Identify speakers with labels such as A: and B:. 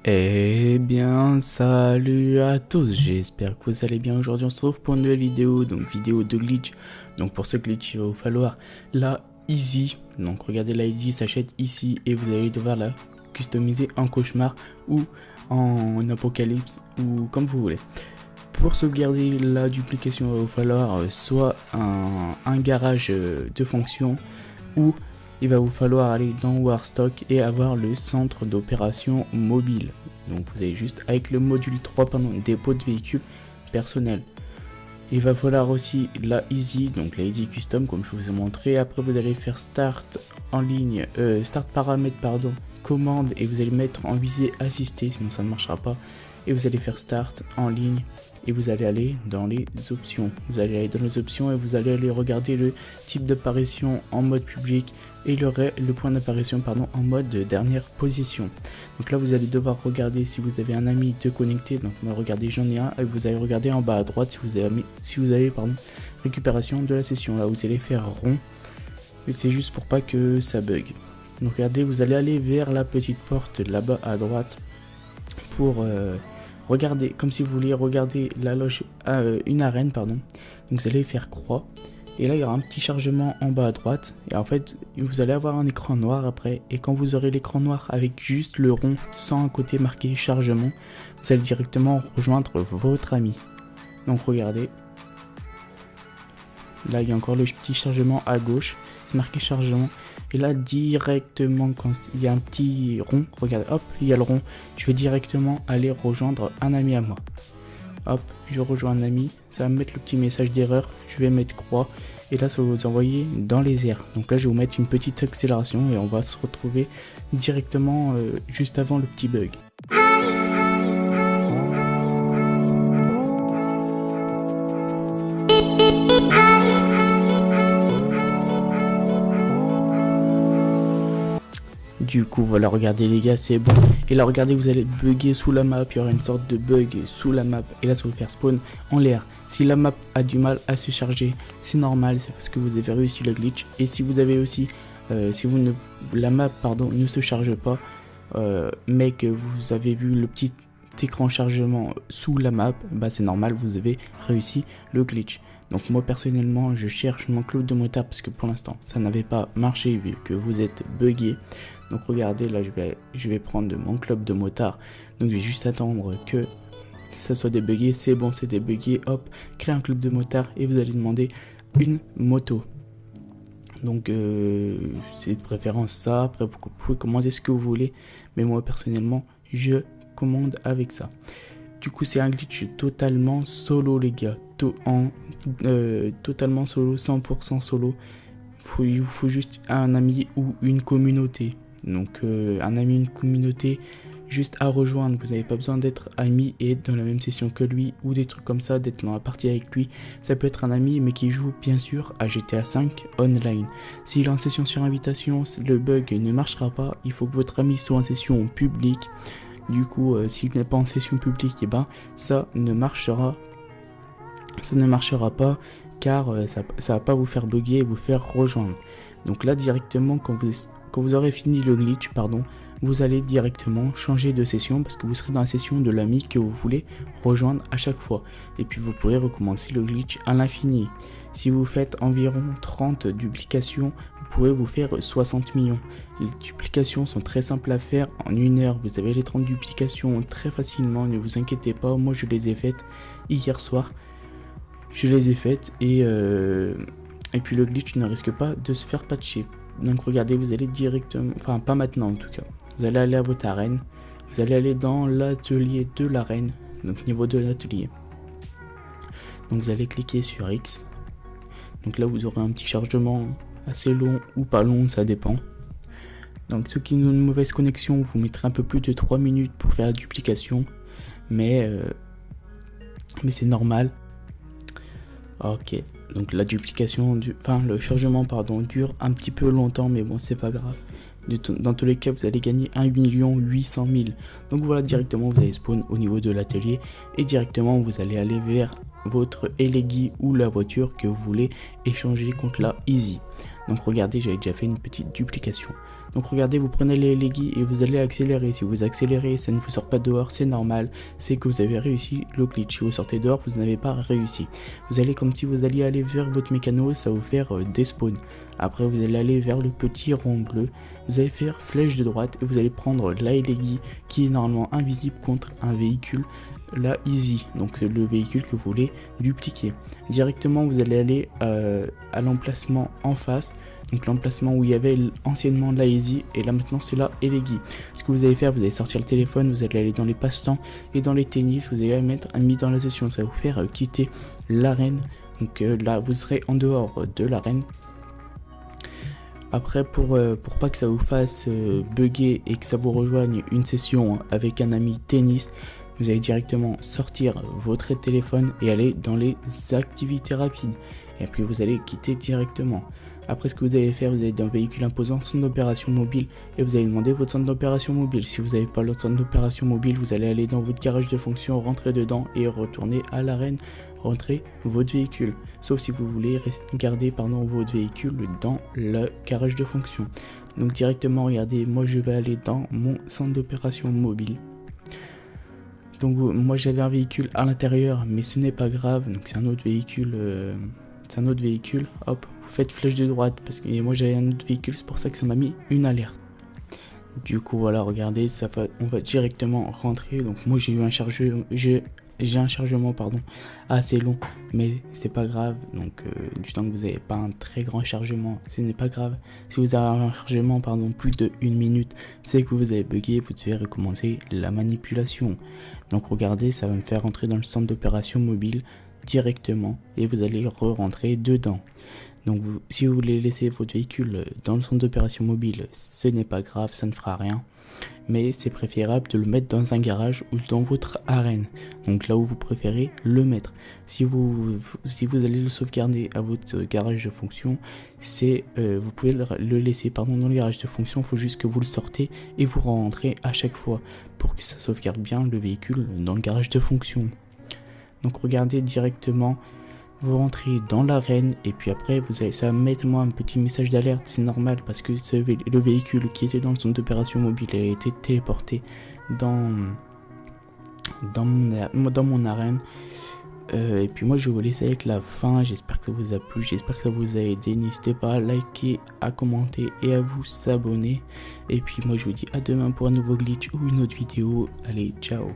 A: Eh bien, salut à tous, j'espère que vous allez bien. Aujourd'hui on se retrouve pour une nouvelle vidéo, donc vidéo de glitch. Donc pour ce glitch, il va vous falloir la Easy. Donc regardez, la Easy s'achète ici et vous allez devoir la customiser en cauchemar ou en apocalypse ou comme vous voulez. Pour sauvegarder la duplication, il va vous falloir soit un garage de fonction ou il va vous falloir aller dans Warstock et avoir le centre d'opération mobile. Donc vous avez juste avec le module 3, dépôt de véhicule personnel. Il va falloir aussi la Easy, donc la Easy Custom comme je vous ai montré. Après vous allez faire Start en ligne, Start paramètres commande et vous allez mettre en visée assistée, sinon ça ne marchera pas. Et vous allez faire Start en ligne et vous allez aller dans les options. Vous allez aller dans les options et vous allez aller regarder le type d'apparition en mode public et le point d'apparition en mode de dernière position. Donc là vous allez devoir regarder si vous avez un ami de connecter. Donc regardez, j'en ai un, et vous allez regarder en bas à droite si vous avez récupération de la session. Là vous allez faire rond et c'est juste pour pas que ça bug. Donc regardez, vous allez aller vers la petite porte là-bas à droite pour regarder, comme si vous vouliez regarder la loge, une arène Donc vous allez faire croix et là il y aura un petit chargement en bas à droite et en fait vous allez avoir un écran noir après, et quand vous aurez l'écran noir avec juste le rond sans un côté marqué chargement, vous allez directement rejoindre votre ami. Donc regardez, là il y a encore le petit chargement à gauche, c'est marqué chargement. Et là directement quand il y a un petit rond, regardez, hop, il y a le rond, je vais directement aller rejoindre un ami à moi. Hop, je rejoins un ami, ça va me mettre le petit message d'erreur, je vais mettre croix et là ça va vous envoyer dans les airs. Donc là je vais vous mettre une petite accélération et on va se retrouver directement juste avant le petit bug. Du coup voilà, regardez les gars, c'est bon. Et là regardez, vous allez bugger sous la map, il y aura une sorte de bug sous la map et là ça va vous faire spawn en l'air. Si la map a du mal à se charger, c'est normal, c'est parce que vous avez réussi le glitch. Et si vous avez aussi la map ne se charge pas, mais que vous avez vu le petit écran chargement sous la map, bah c'est normal, vous avez réussi le glitch. Donc moi personnellement je cherche mon club de motard parce que pour l'instant ça n'avait pas marché vu que vous êtes buggé. Donc regardez, là je vais prendre mon club de motard. Donc je vais juste attendre que ça soit débugué. C'est bon, c'est débugué, hop, créer un club de motard et vous allez demander une moto. Donc c'est de préférence ça, après vous pouvez commander ce que vous voulez, mais moi personnellement je commande avec ça. Du coup c'est un glitch totalement solo les gars, totalement solo, 100% solo. Il vous faut juste un ami ou une communauté. Donc un ami, une communauté juste à rejoindre. Vous n'avez pas besoin d'être ami et être dans la même session que lui ou des trucs comme ça, d'être dans la partie avec lui. Ça peut être un ami mais qui joue bien sûr à GTA 5 online. S'il est en session sur invitation, le bug ne marchera pas. Il faut que votre ami soit en session publique. Du coup s'il n'est pas en session publique, et ben ça ne marchera pas car ça va pas vous faire bugger et vous faire rejoindre. Donc là directement quand vous aurez fini le glitch, vous allez directement changer de session parce que vous serez dans la session de l'ami que vous voulez rejoindre à chaque fois. Et puis vous pourrez recommencer le glitch à l'infini. Si vous faites environ 30 duplications, vous pourrez vous faire 60 millions. Les duplications sont très simples à faire. En une heure, vous avez les 30 duplications très facilement. Ne vous inquiétez pas, moi je les ai faites hier soir. Je les ai faites et puis le glitch ne risque pas de se faire patcher. Donc regardez, vous allez directement, enfin pas maintenant en tout cas. Vous allez aller à votre arène. Vous allez aller dans l'atelier de l'arène. Donc niveau de l'atelier. Donc vous allez cliquer sur X. Donc là vous aurez un petit chargement assez long ou pas long, ça dépend. Donc ceux qui ont une mauvaise connexion, vous mettrez un peu plus de 3 minutes pour faire la duplication. Mais c'est normal. Ok, donc la duplication, le chargement dure un petit peu longtemps, mais bon c'est pas grave. Dans tous les cas vous allez gagner 1 800 000. Donc voilà, directement vous allez spawn au niveau de l'atelier et directement vous allez aller vers votre Elegi ou la voiture que vous voulez échanger contre la Easy. Donc regardez, j'avais déjà fait une petite duplication. Donc regardez, vous prenez les guides et vous allez accélérer. Si vous accélérez, ça ne vous sort pas dehors, c'est normal, c'est que vous avez réussi le glitch. Si vous sortez dehors, vous n'avez pas réussi. Vous allez comme si vous alliez aller vers votre mécano, ça va vous faire des spawns. Après vous allez aller vers le petit rond bleu, vous allez faire flèche de droite et vous allez prendre l'Ailegi qui est normalement invisible contre un véhicule, la Easy, donc le véhicule que vous voulez dupliquer. Directement vous allez aller à l'emplacement en face, donc l'emplacement où il y avait anciennement la Easy et là maintenant c'est la Ailegi. Ce que vous allez faire, vous allez sortir le téléphone, vous allez aller dans les passe-temps et dans les tennis, vous allez mettre un mis dans la session, ça va vous faire quitter l'arène. Donc là vous serez en dehors de l'arène. Après pour pas que ça vous fasse bugger et que ça vous rejoigne une session avec un ami tennis, vous allez directement sortir votre téléphone et aller dans les activités rapides. Et puis vous allez quitter directement. Après ce que vous allez faire, vous allez dans véhicule imposant, centre d'opération mobile et vous allez demander votre centre d'opération mobile. Si vous n'avez pas le centre d'opération mobile, vous allez aller dans votre garage de fonction, rentrer dedans et retourner à l'arène, rentrer votre véhicule. Sauf si vous voulez garder votre véhicule dans le garage de fonction. Donc directement, regardez, moi je vais aller dans mon centre d'opération mobile. Donc moi j'avais un véhicule à l'intérieur, mais ce n'est pas grave. Donc c'est un autre véhicule. Hop, vous faites flèche de droite parce que moi j'avais un autre véhicule, c'est pour ça que ça m'a mis une alerte. Du coup voilà, regardez, on va directement rentrer. Donc moi j'ai eu un chargement assez long, mais c'est pas grave. Donc du temps que vous n'avez pas un très grand chargement, ce n'est pas grave. Si vous avez un chargement plus de 1 minute, c'est que vous avez bugué, vous devez recommencer la manipulation. Donc regardez, ça va me faire rentrer dans le centre d'opération mobile directement et vous allez re-rentrer dedans. Donc si vous voulez laisser votre véhicule dans le centre d'opération mobile, ce n'est pas grave, ça ne fera rien, mais c'est préférable de le mettre dans un garage ou dans votre arène, donc là où vous préférez le mettre. Si vous allez le sauvegarder à votre garage de fonction, vous pouvez le laisser dans le garage de fonction. Il faut juste que vous le sortez et vous rentrez à chaque fois pour que ça sauvegarde bien le véhicule dans le garage de fonction. Donc regardez directement, vous rentrez dans l'arène et puis après ça va mettre un petit message d'alerte, c'est normal parce que le véhicule qui était dans le centre d'opération mobile a été téléporté dans mon arène. Et puis moi je vais vous laisser avec la fin, j'espère que ça vous a plu, j'espère que ça vous a aidé, n'hésitez pas à liker, à commenter et à vous abonner. Et puis moi je vous dis à demain pour un nouveau glitch ou une autre vidéo, allez ciao.